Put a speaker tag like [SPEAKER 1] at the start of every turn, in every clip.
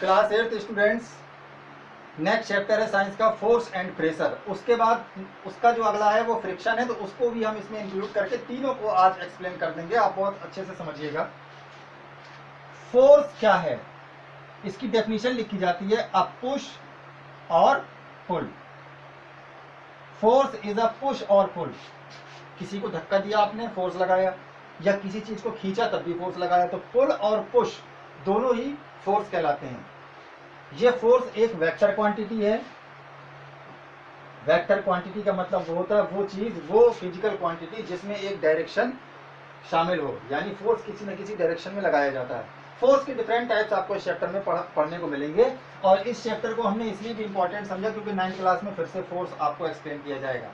[SPEAKER 1] Class 8 students, next chapter है science का force and pressure. उसके बाद उसका जो अगला है वो फ्रिक्शन है, तो उसको भी हम इसमें इंक्लूड करके तीनों को आज एक्सप्लेन कर देंगे। आप बहुत अच्छे से समझिएगा। फोर्स क्या है, इसकी डेफिनेशन लिखी जाती है अ पुश और पुल। फोर्स इज अ पुश और पुल। किसी को धक्का दिया आपने, फोर्स लगाया, या किसी चीज को खींचा तब भी फोर्स लगाया, तो पुल और पुश दोनों ही फोर्स कहलाते हैं। ये फोर्स एक वेक्टर क्वांटिटी है। वेक्टर क्वांटिटी का मतलब वो होता है वो चीज, वो फिजिकल क्वांटिटी जिसमें एक डायरेक्शन शामिल हो, यानी फोर्स किसी न किसी डायरेक्शन में लगाया जाता है। फोर्स के डिफरेंट टाइप्स आपको इस चैप्टर में पढ़ने को मिलेंगे, और इस चैप्टर को हमने इसलिए भी इंपॉर्टेंट समझा क्योंकि 9th क्लास में फिर से फोर्स आपको एक्सप्लेन किया जाएगा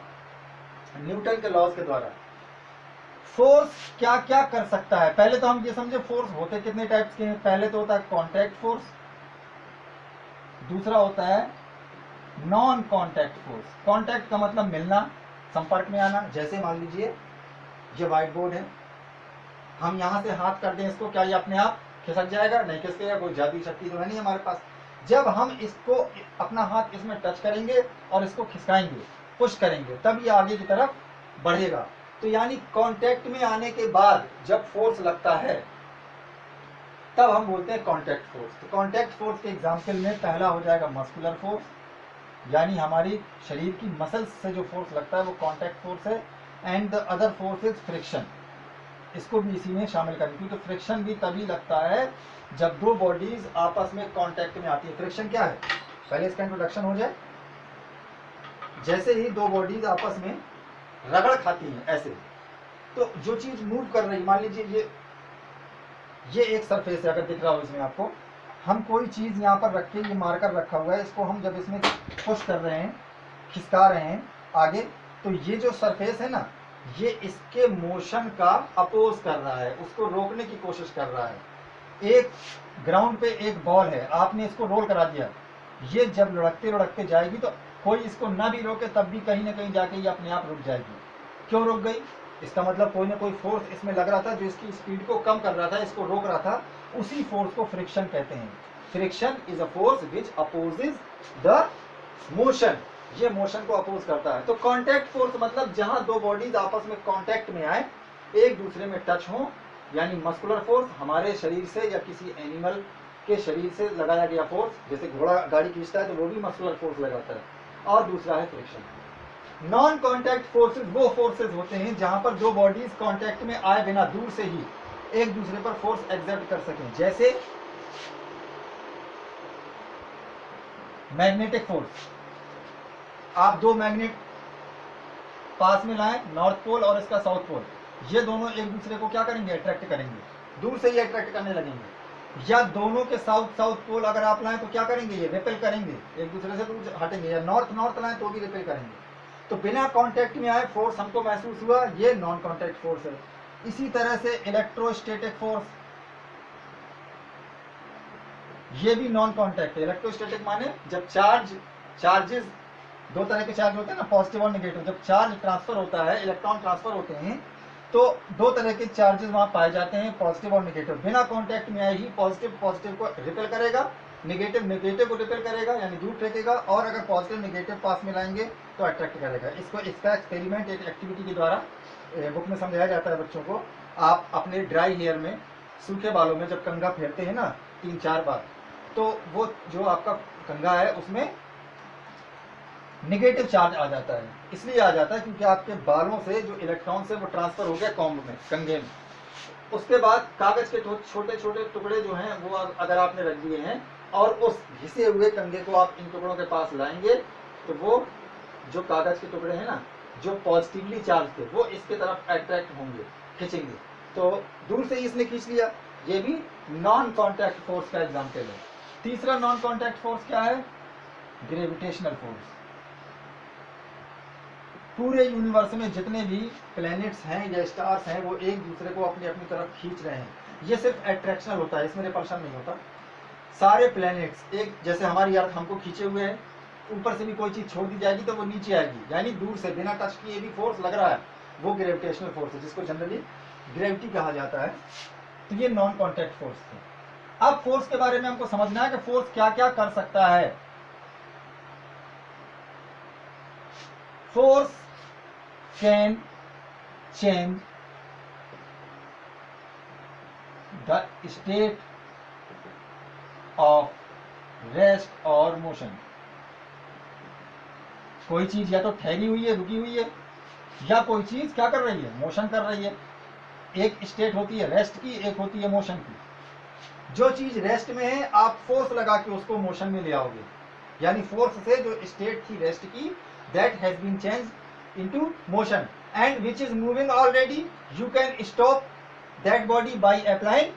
[SPEAKER 1] न्यूटन के लॉज के द्वारा। फोर्स क्या क्या कर सकता है, पहले तो हम ये समझे फोर्स होते कितने टाइप्स के हैं। पहले तो होता है कॉन्टैक्ट फोर्स, दूसरा होता है नॉन कॉन्टैक्ट फोर्स। कॉन्टैक्ट का मतलब मिलना, संपर्क में आना। जैसे मान लीजिए ये व्हाइट बोर्ड है, हम यहां से हाथ कर दें इसको, क्या ये अपने आप खिसक जाएगा? नहीं खिसकेगा, कोई जादुई शक्ति तो है नहीं हमारे पास। जब हम इसको अपना हाथ इसमें टच करेंगे और इसको खिसकाएंगे, पुश करेंगे, तब ये आगे की तरफ बढ़ेगा। तो यानी कांटेक्ट में आने के बाद जब फोर्स लगता है तब हम बोलते हैं कांटेक्ट फोर्स। तो कांटेक्ट फोर्स के एग्जांपल में पहला हो जाएगा मस्कुलर फोर्स, यानी हमारी शरीर की मसल्स से जो फोर्स लगता है वो कांटेक्ट फोर्स है। And the other force is friction, इसको भी इसी में शामिल करें, क्योंकि फ्रिक्शन भी तभी लगता है जब दो बॉडीज आपस में कांटेक्ट में आती है। फ्रिक्शन क्या है, पहले इसका इंट्रोडक्शन हो जाए। जैसे ही दो बॉडीज आपस में रगड़ खाती हैं ऐसे, तो जो चीज मूव कर रही, मान लीजिए ये एक सरफेस है, अगर दिख रहा हो इसमें आपको, हम कोई चीज यहाँ पर रख के, ये मार्कर रखा हुआ है, इसको हम जब इसमें पुश कर रहे हैं, खिसका रहे हैं आगे, तो ये जो सरफेस है ना, ये इसके मोशन का अपोज कर रहा है, उसको रोकने की कोशिश कर रहा है। एक ग्राउंड पे एक बॉल है, आपने इसको रोल करा दिया, ये जब लुढ़कते लुढ़कते जाएगी तो कोई इसको ना भी रोके तब भी कहीं ना कहीं जाके ये अपने आप रुक जाएगी। क्यों रुक गई? इसका मतलब कोई ना कोई फोर्स इसमें लग रहा था जो इसकी स्पीड को कम कर रहा था, इसको रोक रहा था। उसी फोर्स को फ्रिक्शन कहते हैं। Friction is a force which opposes the motion, ये मोशन को अपोज करता है। तो कांटेक्ट फोर्स मतलब जहां दो बॉडीज आपस में कांटेक्ट में आए, एक दूसरे में टच हो, यानी मस्कुलर फोर्स हमारे शरीर से या किसी एनिमल के शरीर से लगाया गया फोर्स, जैसे घोड़ा गाड़ी खींचता है तो वो भी मस्कुलर फोर्स लगाता है। और दूसरा है फ्रिक्शन। नॉन कॉन्टैक्ट फोर्सेज वो फोर्सेज होते हैं जहां पर दो बॉडीज कांटेक्ट में आए बिना दूर से ही एक दूसरे पर फोर्स एक्सर्ट कर सकें। जैसे मैग्नेटिक फोर्स, आप दो मैग्नेट पास में लाएं, नॉर्थ पोल और इसका साउथ पोल, ये दोनों एक दूसरे को क्या करेंगे? अट्रैक्ट करेंगे, दूर से ही अट्रैक्ट करने लगेंगे। या दोनों के साउथ पोल अगर आप लाएं तो क्या करेंगे? ये रिपेल करेंगे, एक दूसरे से दूर हटेंगे। या नॉर्थ लाएं तो भी रिपेल करेंगे। तो बिना कांटेक्ट में आए फोर्स हमको महसूस हुआ, ये नॉन कांटेक्ट फोर्स है। इसी तरह से इलेक्ट्रोस्टैटिक फोर्स, ये भी नॉन कांटेक्ट है। इलेक्ट्रोस्टैटिक माने जब चार्जेस, दो तरह के चार्ज होते हैं ना, पॉजिटिव और नेगेटिव। जब चार्ज ट्रांसफर होता है, इलेक्ट्रॉन ट्रांसफर होते हैं, तो दो तरह के चार्जेस वहां पाए जाते हैं, पॉजिटिव और नेगेटिव। बिना कांटेक्ट में आए ही पॉजिटिव को रिपेल करेगा, नेगेटिव को रिपेल करेगा, यानी दूर फेंकेगा। और अगर पॉजिटिव नेगेटिव पास में लाएंगे तो अट्रैक्ट करेगा। इसका एक्सपेरिमेंट एक एक्टिविटी के द्वारा बुक में समझाया जाता है बच्चों को। आप अपने ड्राई हेयर में, सूखे बालों में जब कंघा फेरते हैं ना 3-4 बार, तो वो जो आपका कंघा है उसमें नेगेटिव चार्ज आ जाता है। इसलिए आ जाता है क्योंकि आपके बालों से जो इलेक्ट्रॉन से वो ट्रांसफर हो गया कॉम्ब में, कंघे में। उसके बाद कागज के छोटे छोटे टुकड़े जो हैं वो अगर आपने रख दिए हैं और उस घिसे हुए कंघे को आप इन टुकड़ों के पास लाएंगे, तो वो जो कागज के टुकड़े हैं ना, जो पॉजिटिवली चार्ज थे, वो इसके तरफ अट्रैक्ट होंगे, खींचेंगे। तो दूर से ही इसने खींच लिया, ये भी नॉन कॉन्टैक्ट फोर्स का एग्जाम्पल है। तीसरा नॉन कॉन्टैक्ट फोर्स क्या है? Gravitational force. पूरे यूनिवर्स में जितने भी प्लैनेट्स हैं या स्टार्स हैं, वो एक दूसरे को अपनी अपनी तरफ खींच रहे हैं। ये सिर्फ अट्रैक्शनल होता है, इसमें रिपल्शन नहीं होता। सारे प्लैनेट्स एक जैसे, हमारी अर्थ हमको खींचे हुए है, ऊपर से भी कोई चीज छोड़ दी जाएगी तो वो नीचे आएगी, यानी दूर से बिना टच किए भी फोर्स लग रहा है, वो ग्रेविटेशनल फोर्स है, जिसको जनरली ग्रेविटी कहा जाता है। तो ये नॉन कॉन्टैक्ट फोर्स है। अब फोर्स के बारे में हमको समझना है कि फोर्स क्या क्या कर सकता है। Force can change the state of rest और मोशन। कोई चीज या तो ठहरी हुई है, रुकी हुई है, या कोई चीज क्या कर रही है, मोशन कर रही है। एक स्टेट होती है रेस्ट की, एक होती है मोशन की। जो चीज रेस्ट में है आप फोर्स लगा के उसको मोशन में ले आओगे, यानी फोर्स से जो स्टेट थी रेस्ट की, that has been change into motion, and which is moving already, you can stop that body by applying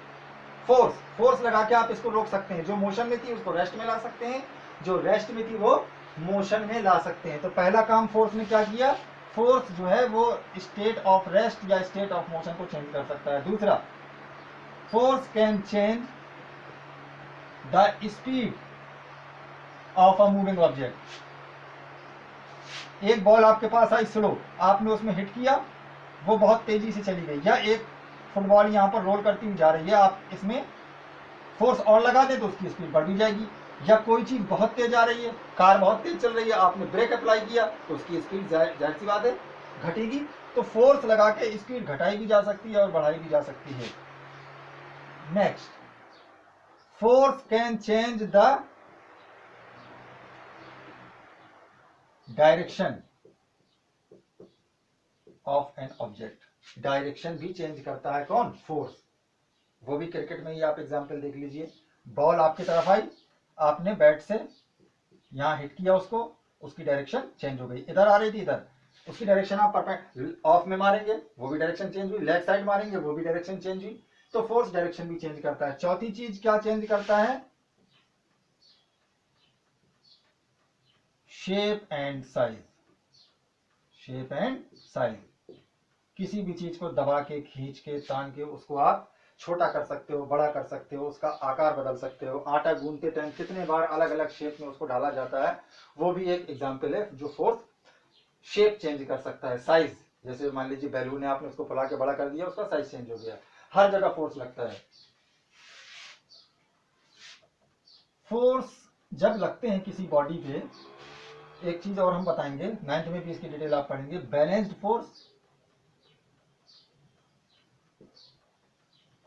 [SPEAKER 1] force. Force लगा के आप इसको रोक सकते हैं। जो मोशन में थी उसको रेस्ट में ला सकते हैं, जो रेस्ट में थी वो मोशन में ला सकते हैं। तो पहला काम फोर्स ने क्या किया, फोर्स जो है वो स्टेट ऑफ रेस्ट या स्टेट ऑफ मोशन को चेंज कर सकता है। दूसरा, force can change the speed of a moving object. एक बॉल आपके पास आई स्लो, आपने उसमें हिट किया, वो बहुत तेजी से चली गई, या एक फुटबॉल यहाँ पर रोल करती हुई जा रही है, आप इसमें फोर्स और लगा दें तो उसकी स्पीड बढ़ भी जाएगी। या कोई चीज बहुत तेज आ रही है, कार बहुत तेज चल रही है, आपने ब्रेक अप्लाई किया तो उसकी स्पीड जाहिर सी बात है घटेगी। तो फोर्स लगा के स्पीड घटाई भी जा सकती है और बढ़ाई भी जा सकती है। Next, force can change the direction of an object. Direction भी चेंज करता है कौन, फोर्स। वो भी क्रिकेट में ही आप एग्जांपल देख लीजिए। बॉल आपकी तरफ आई, आपने बैट से यहां हिट किया उसको, उसकी डायरेक्शन चेंज हो गई, इधर आ रही थी इधर, उसकी डायरेक्शन आप परपेंडिकुलर ऑफ में मारेंगे, वो भी डायरेक्शन चेंज हुई, लेफ्ट साइड मारेंगे, वो भी डायरेक्शन चेंज हुई। तो फोर्स डायरेक्शन भी चेंज करता है। चौथी चीज क्या चेंज करता है, shape and size. Shape and size, किसी भी चीज को दबा के, खींच के, तान के उसको आप छोटा कर सकते हो, बड़ा कर सकते हो, उसका आकार बदल सकते हो। आटा गूंथते टाइम कितने बार अलग अलग शेप में उसको डाला जाता है, वो भी एक एग्जांपल है जो फोर्स शेप चेंज कर सकता है। साइज, जैसे मान लीजिए बैलून है, आपने उसको फुला के बड़ा कर दिया, उसका साइज चेंज हो गया। हर जगह फोर्स लगता है। फोर्स जब लगते हैं किसी बॉडी पे, एक चीज और हम बताएंगे, 9th में भी इसकी डिटेल आप पढ़ेंगे। बैलेंस्ड फोर्स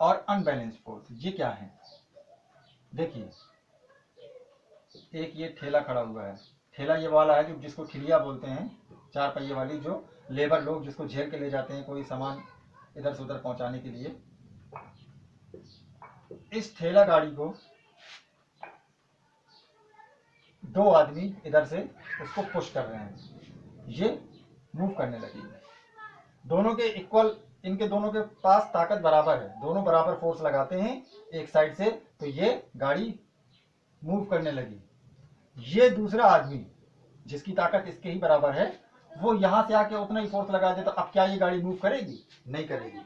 [SPEAKER 1] और अनबैलेंस्ड फोर्स, ये क्या है। देखिए, एक ये ठेला खड़ा हुआ है, ठेला ये वाला है जो जिसको ठिलिया बोलते हैं, 4 पहिए वाली, जो लेबर लोग जिसको झेल के ले जाते हैं कोई सामान इधर से उधर पहुंचाने के लिए। इस ठेला गाड़ी को 2 आदमी इधर से उसको पुश कर रहे हैं, ये मूव करने लगी। दोनों के इक्वल, इनके दोनों के पास ताकत बराबर है, दोनों बराबर फोर्स लगाते हैं एक साइड से, तो ये गाड़ी मूव करने लगी। ये दूसरा आदमी जिसकी ताकत इसके ही बराबर है, वो यहां से आके उतना ही फोर्स लगा दे, तो अब क्या ये गाड़ी मूव करेगी, नहीं करेगी।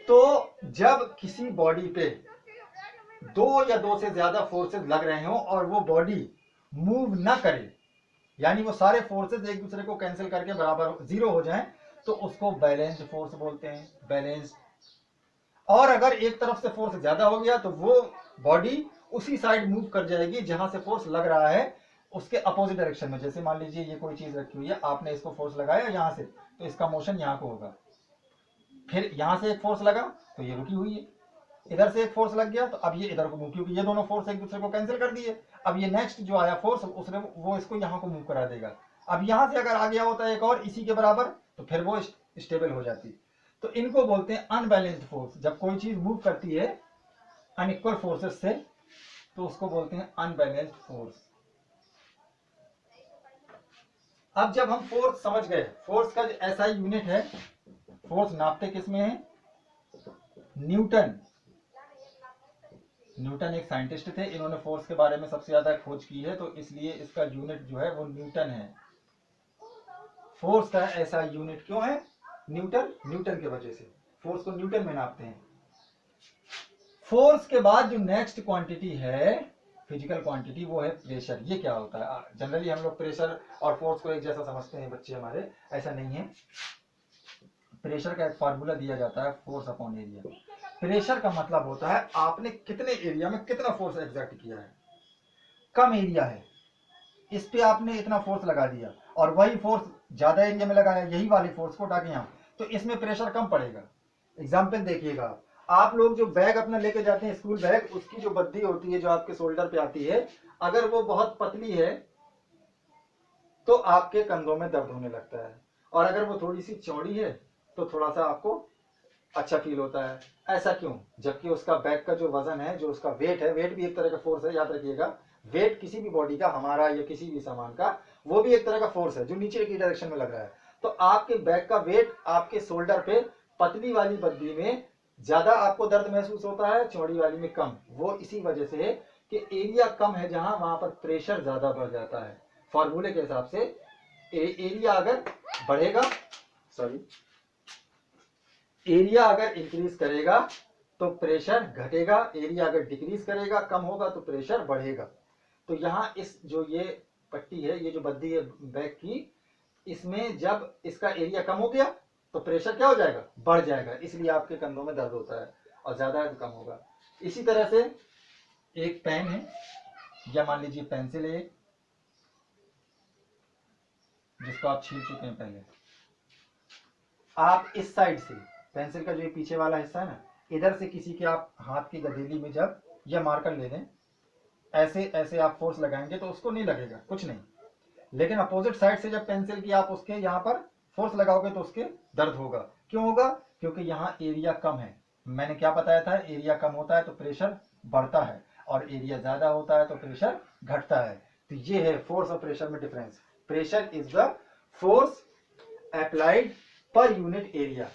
[SPEAKER 1] तो जब किसी बॉडी पे 2 या 2 से ज्यादा फोर्सेस लग रहे हो और वो बॉडी मूव ना करे, यानी वो सारे फोर्सेस एक दूसरे को कैंसिल करके बराबर 0 हो जाएं, तो उसको बैलेंस्ड फोर्स बोलते हैं, बैलेंस्ड। और अगर एक तरफ से फोर्स ज्यादा हो गया तो वो बॉडी उसी साइड मूव कर जाएगी जहां से फोर्स लग रहा है, उसके अपोजिट डायरेक्शन में। जैसे मान लीजिए ये कोई चीज रखी हुई है, आपने इसको फोर्स लगाया यहां से, तो इसका मोशन यहां को होगा। फिर यहां से एक फोर्स लगा तो ये रुकी हुई है, इधर से एक फोर्स लग गया तो अब ये इधर को मूव, क्योंकि ये दोनों फोर्स एक दूसरे को कैंसिल कर दिए। अब ये नेक्स्ट जो आया फोर्स, उसने वो इसको यहाँ को मूव करा देगा। अब यहाँ से अगर आ गया होता है एक और इसी के बराबर, तो फिर वो स्टेबल हो जाती। तो इनको बोलते हैं अनबैलेंस्ड फोर्स। जब कोई चीज मूव करती है अनइक्वल फोर्सेस से, तो उसको बोलते हैं अनबैलेंस्ड फोर्स। अब जब हम फोर्स समझ गए, फोर्स का ऐसा यूनिट है, फोर्स नापते किसमें है, न्यूटन। न्यूटन एक साइंटिस्ट थे, इन्होंने फोर्स के बारे में सबसे ज्यादा खोज की है, तो इसलिए इसका यूनिट जो है वो न्यूटन है। फोर्स का ऐसा यूनिट क्यों है, न्यूटन, न्यूटन की वजह से फोर्स को न्यूटन में नापते हैं। फोर्स के बाद जो नेक्स्ट क्वांटिटी है, फिजिकल क्वांटिटी, वो है प्रेशर। ये क्या होता है, जनरली हम लोग प्रेशर और फोर्स को एक जैसा समझते हैं बच्चे हमारे, ऐसा नहीं है। प्रेशर का एक फार्मूला दिया जाता है, फोर्स अपॉन एरिया। प्रेशर का मतलब होता है आपने कितने एरिया में कितना फोर्स एग्जर्ट किया है। कम एरिया है, इस पे आपने इतना फोर्स लगा दिया और वही फोर्स ज्यादा एरिया में लगाया, यही वाली फोर्स को टाके यहाँ, तो इसमें प्रेशर कम पड़ेगा। एग्जाम्पल देखिएगा, आप लोग जो बैग अपना लेके जाते हैं स्कूल बैग, उसकी जो बद्दी होती है जो आपके शोल्डर पे आती है, अगर वो बहुत पतली है तो आपके कंधों में दर्द होने लगता है, और अगर वो थोड़ी सी चौड़ी है तो थोड़ा सा आपको अच्छा फील होता है। ऐसा क्यों? जबकि उसका बैग का जो वजन है, जो उसका वेट है, वेट भी एक तरह का फोर्स है, याद रखिएगा। वेट किसी भी बॉडी का, हमारा या किसी भी सामान का, वो भी एक तरह का फोर्स है जो नीचे की डायरेक्शन में लग रहा है। तो आपके बैग का वेट आपके शोल्डर पे पतली वाली बद्दी में ज्यादा आपको दर्द महसूस होता है, चौड़ी वाली में कम। वो इसी वजह से है कि एरिया कम है जहां, वहां पर प्रेशर ज्यादा बढ़ जाता है। फॉर्मूले के हिसाब से एरिया अगर बढ़ेगा, एरिया अगर इंक्रीज करेगा तो प्रेशर घटेगा, एरिया अगर डिक्रीज करेगा, कम होगा, तो प्रेशर बढ़ेगा। तो यहाँ इस जो ये पट्टी है, ये जो बद्दी है बैग की, इसमें जब इसका एरिया कम हो गया तो प्रेशर क्या हो जाएगा? बढ़ जाएगा, इसलिए आपके कंधों में दर्द होता है, और ज्यादा है तो कम होगा। इसी तरह से एक पेन है, या मान लीजिए पेंसिल है जिसको आप छील चुके हैं पहले, आप इस साइड से पेंसिल का जो ये पीछे वाला हिस्सा है ना, इधर से किसी के आप हाथ की गदेली में जब या मार्कर ले लें, ऐसे ऐसे आप फोर्स लगाएंगे तो उसको नहीं लगेगा, कुछ नहीं। लेकिन अपोजिट साइड से जब पेंसिल की आप उसके यहाँ पर फोर्स लगाओगे तो उसके दर्द होगा। क्यों होगा? क्योंकि यहाँ एरिया कम है। मैंने क्या बताया था? एरिया कम होता है तो प्रेशर बढ़ता है, और एरिया ज्यादा होता है तो प्रेशर घटता है। तो ये है फोर्स और प्रेशर में difference. Pressure is the force applied per unit area.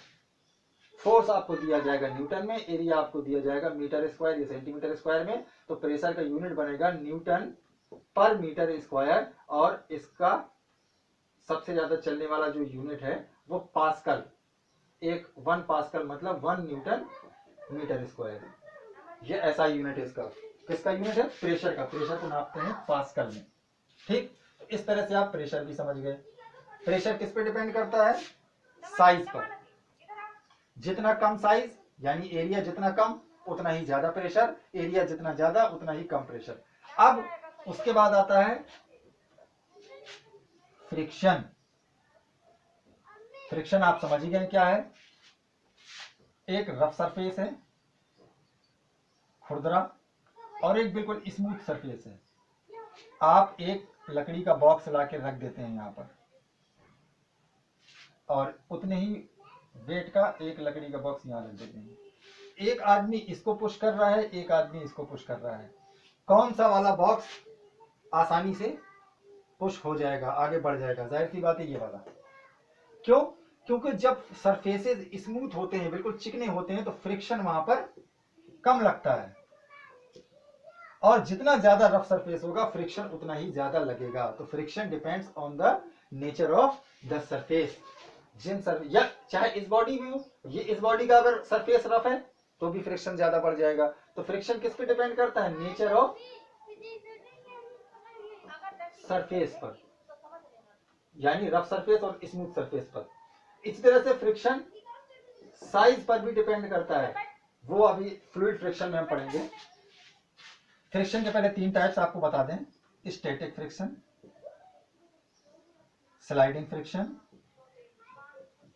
[SPEAKER 1] Force आपको दिया जाएगा न्यूटन में, एरिया आपको दिया जाएगा मीटर स्क्वायर या सेंटीमीटर स्क्वायर में, तो प्रेशर का यूनिट बनेगा न्यूटन पर मीटर स्क्वायर, और इसका सबसे ज्यादा चलने वाला जो यूनिट है वो पास्कल। 1 पास्कल मतलब 1 न्यूटन मीटर स्क्वायर। ये ऐसा यूनिट है इसका। किसका यूनिट है? प्रेशर का। प्रेशर को नापते हैं पास्कल में। ठीक, तो इस तरह से आप प्रेशर भी समझ गए। प्रेशर किस पे डिपेंड करता है? साइज पर। जितना कम साइज यानी एरिया जितना कम उतना ही ज्यादा प्रेशर, एरिया जितना ज्यादा उतना ही कम प्रेशर। अब उसके बाद आता है फ्रिक्शन। फ्रिक्शन आप समझ ही गए क्या है? एक रफ सरफेस है, खुरदरा, और एक बिल्कुल स्मूथ सरफेस है। आप एक लकड़ी का बॉक्स लाके रख देते हैं यहां पर, और उतने ही वेट का एक लकड़ी का बॉक्स यहां रख देते हैं। एक आदमी इसको पुश कर रहा है, एक आदमी इसको पुश कर रहा है। कौन सा वाला बॉक्स आसानी से पुश हो जाएगा, आगे बढ़ जाएगा? जाहिर सी बात है ये वाला। क्यों? क्योंकि जब सरफेसेस स्मूथ होते हैं, बिल्कुल चिकने होते हैं, तो फ्रिक्शन वहां पर कम लगता है, और जितना ज्यादा रफ सरफेस होगा फ्रिक्शन उतना ही ज्यादा लगेगा। तो friction depends on the nature of the surface. या चाहे इस बॉडी में हो, ये इस बॉडी का अगर सरफेस रफ है तो भी फ्रिक्शन ज्यादा बढ़ जाएगा। तो फ्रिक्शन किस पे डिपेंड करता है? नेचर ऑफ सरफेस पर, यानी रफ सरफेस और स्मूथ सरफेस पर। इसी तरह से फ्रिक्शन साइज पर भी डिपेंड करता है, वो अभी फ्लूइड फ्रिक्शन में हम पढ़ेंगे। फ्रिक्शन के पहले 3 टाइप्स आपको बता दें: स्टैटिक फ्रिक्शन, स्लाइडिंग फ्रिक्शन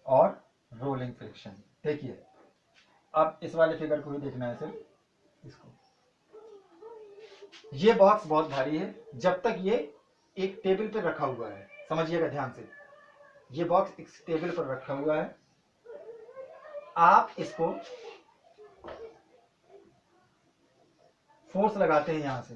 [SPEAKER 1] और रोलिंग फ्रिक्शन। देखिए, अब इस वाले फिगर को ही देखना है सिर्फ इसको। ये बॉक्स बहुत भारी है, जब तक ये एक टेबल पर रखा हुआ है, समझिएगा ध्यान से, ये बॉक्स एक टेबल पर रखा हुआ है। आप इसको फोर्स लगाते हैं, यहां से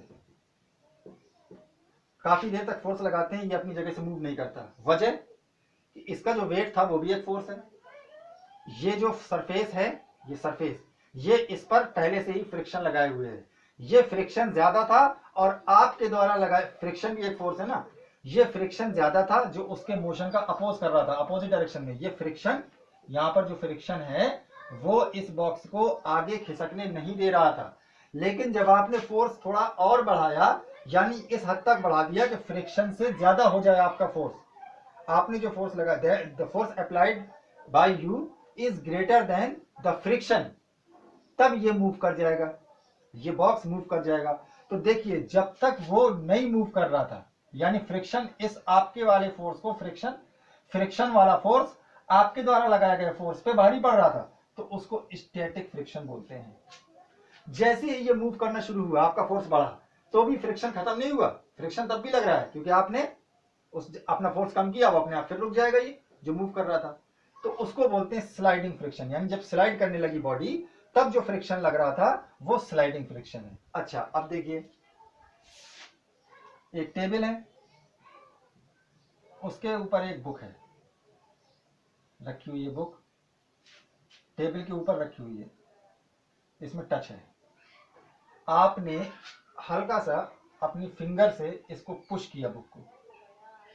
[SPEAKER 1] काफी देर तक फोर्स लगाते हैं, ये अपनी जगह से मूव नहीं करता। वजह कि इसका जो वेट था वो भी एक फोर्स है। ये जो सरफेस है, ये सरफेस, ये इस पर पहले से ही फ्रिक्शन लगाए हुए है। ये फ्रिक्शन ज्यादा था, और आपके द्वारा लगाए, फ्रिक्शन भी एक फोर्स है ना, ये फ्रिक्शन ज्यादा था जो उसके मोशन का अपोज कर रहा था, अपोजिट डायरेक्शन में। ये फ्रिक्शन, यहां पर जो फ्रिक्शन है वो इस बॉक्स को आगे खिसकने नहीं दे रहा था। लेकिन जब आपने फोर्स थोड़ा और बढ़ाया, यानी इस हद तक बढ़ा दिया कि फ्रिक्शन से ज्यादा हो जाए आपका फोर्स, आपने जो फोर्स लगा, the force applied by you is greater than the friction, तब ये मूव कर जाएगा, ये बॉक्स मूव कर जाएगा। तो देखिए जब तक वो नहीं मूव कर रहा था, यानी फ्रिक्शन इस आपके वाले फोर्स को, फ्रिक्शन वाला फोर्स आपके द्वारा लगाया गया फोर्स पे भारी पड़ रहा था, तो उसको स्टैटिक फ्रिक्शन बोलते हैं। जैसे ही ये मूव करना शुरू हुआ, आपका फोर्स बढ़ा, तो भी फ्रिक्शन खत्म नहीं हुआ, फ्रिक्शन तब भी लग रहा है, क्योंकि आपने उस अपना फोर्स कम किया, वो अपने आप फिर रुक जाएगा ये जो मूव कर रहा था। तो उसको बोलते हैं स्लाइडिंग फ्रिक्शन, यानी जब स्लाइड करने लगी बॉडी, तब जो फ्रिक्शन लग रहा था वो स्लाइडिंग फ्रिक्शन है। अच्छा अब देखिए, एक टेबल है, उसके ऊपर एक बुक है रखी हुई है, बुक टेबल के ऊपर रखी हुई है, इसमें टच है, आपने हल्का सा अपनी फिंगर से इसको पुश किया बुक को,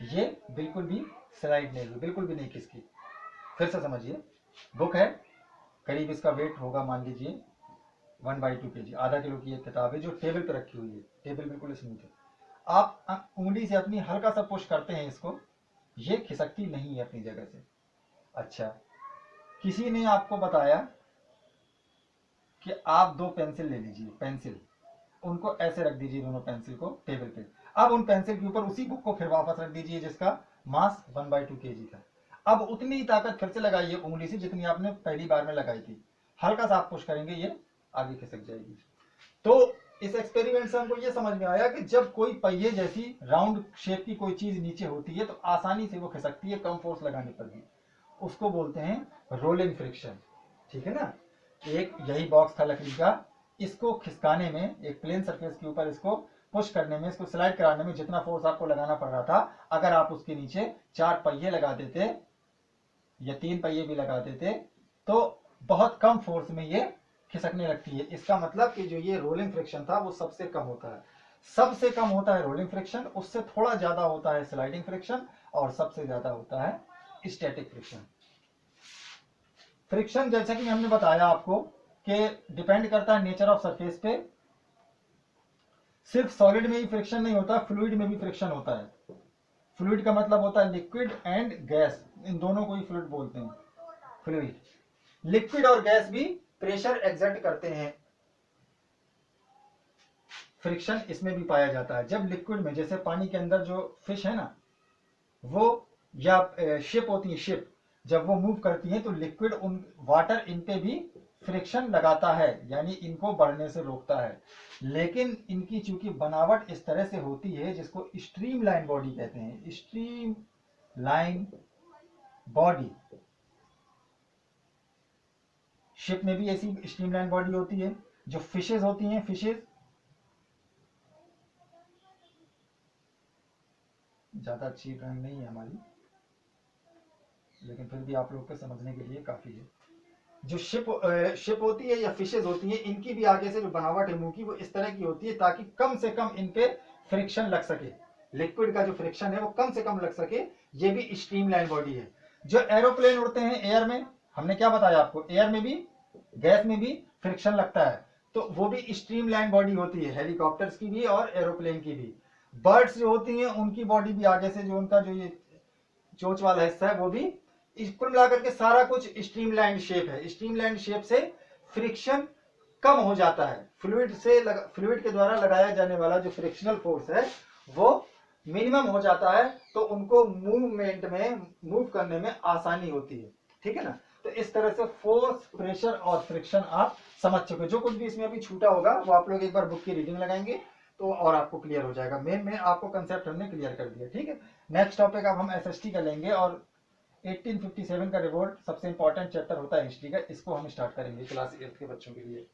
[SPEAKER 1] ये बिल्कुल भी स्लाइड नहीं हुई, बिल्कुल भी नहीं खिसकी। फिर से समझिए, बुक है, करीब इसका वेट होगा मान लीजिए 1/2 kg, आधा किलो की एक किताब है जो टेबल पे रखी हुई है, टेबल बिल्कुल स्मूथ है, आप उंगली से अपनी हल्का सा पुश करते हैं इसको, ये खिसकती नहीं है अपनी जगह से। अच्छा, किसी ने आपको बताया कि आप 2 पेंसिल ले लीजिए, पेंसिल उनको ऐसे रख दीजिए, दोनों पेंसिल को टेबल पे, अब उन पेंसिल के ऊपर उसी बुक को फिर वापस रख दीजिए जिसका मास 1/2 kg था। अब उतनी ही ताकत फिर से लगाइए उंगली से जितनी आपने पहली बार में लगाई थी, हल्का सा आप पुश करेंगे, ये आगे खिसक जाएगी। तो इस एक्सपेरिमेंट से हमको ये समझ में आया कि जब कोई पहिए जैसी राउंड शेप की कोई चीज नीचे होती है तो आसानी से वो खिसकती है कम फोर्स लगाने पर भी, उसको बोलते हैं रोलिंग फ्रिक्शन। ठीक है ना, एक यही बॉक्स था लकड़ी का, इसको खिसकाने में, एक प्लेन सरफेस के ऊपर इसको पुश करने में, इसको स्लाइड कराने में जितना फोर्स आपको लगाना पड़ रहा था, अगर आप उसके नीचे 4 पहिए लगा देते या 3 पहिए भी लगा देते तो बहुत कम फोर्स में ये खिसकने लगती है। इसका मतलब कि जो ये रोलिंग फ्रिक्शन था वो सबसे कम होता है, सबसे कम होता है रोलिंग फ्रिक्शन, उससे थोड़ा ज्यादा होता है स्लाइडिंग फ्रिक्शन, और सबसे ज्यादा होता है स्टैटिक फ्रिक्शन। फ्रिक्शन जैसा कि हमने बताया आपको कि डिपेंड करता है नेचर ऑफ सरफेस पे, सिर्फ सॉलिड में ही फ्रिक्शन नहीं होता, फ्लूइड में भी फ्रिक्शन होता है। फ्लूइड का मतलब होता है लिक्विड एंड गैस, इन दोनों को ही फ्लूइड बोलते हैं। फ्लूइड, लिक्विड और गैस भी प्रेशर एक्सर्ट करते हैं, फ्रिक्शन इसमें भी पाया जाता है। जब लिक्विड में, जैसे पानी के अंदर जो फिश है ना, वो या शिप होती है, शिप जब वो मूव करती हैं तो लिक्विड उन वाटर इन पे भी फ्रिक्शन लगाता है, यानी इनको बढ़ने से रोकता है। लेकिन इनकी चूंकि बनावट इस तरह से होती है जिसको स्ट्रीम लाइन बॉडी कहते हैं, स्ट्रीम लाइन बॉडी, शिप में भी ऐसी स्ट्रीम लाइन बॉडी होती है। जो फिशेज होती हैं, फिशेज ज्यादा अच्छी ड्राइंग नहीं है हमारी, लेकिन फिर भी आप लोग को समझने के लिए काफी है। जो शिप होती है या फिशेज होती हैं, इनकी भी आगे से जो बनावट है मुंह की, वो इस तरह की होती है ताकि कम से कम इन पे फ्रिक्शन लग सके, लिक्विड का जो फ्रिक्शन है वो कम से कम लग सके। ये भी स्ट्रीम लाइन बॉडी है। जो एरोप्लेन उड़ते हैं एयर में, हमने क्या बताया आपको, एयर में भी गैस में भी फ्रिक्शन लगता है, तो वो भी स्ट्रीम लाइन बॉडी होती है, हेलीकॉप्टर्स की भी और एरोप्लेन की भी। बर्ड्स जो होती हैं उनकी बॉडी भी आगे से, जो उनका जो ये चोंच वाला हिस्सा है, वो भी, कुल मिलाकर के सारा कुछ स्ट्रीमलाइन शेप है। स्ट्रीमलाइन शेप से फ्रिक्शन कम हो जाता है, फ्लूइड के द्वारा लगाया जाने वाला जो फ्रिक्शनल फोर्स है वो मिनिमम हो जाता है, तो उनको मूवमेंट में, मूव करने में आसानी होती है। ठीक है ना, तो इस तरह से फोर्स, प्रेशर और फ्रिक्शन आप समझ चुके। जो कुछ भी इसमें अभी छूटा होगा वो आप लोग एक बार बुक की रीडिंग लगाएंगे तो और आपको क्लियर हो जाएगा। मेन आपको कंसेप्ट हमने क्लियर कर दिया। ठीक है, नेक्स्ट टॉपिक अब हम एसएसटी का लेंगे, और 1857 का रिवोल्ट सबसे इंपॉर्टेंट चैप्टर होता है हिस्ट्री का, इसको हम स्टार्ट करेंगे क्लास 8 के बच्चों के लिए।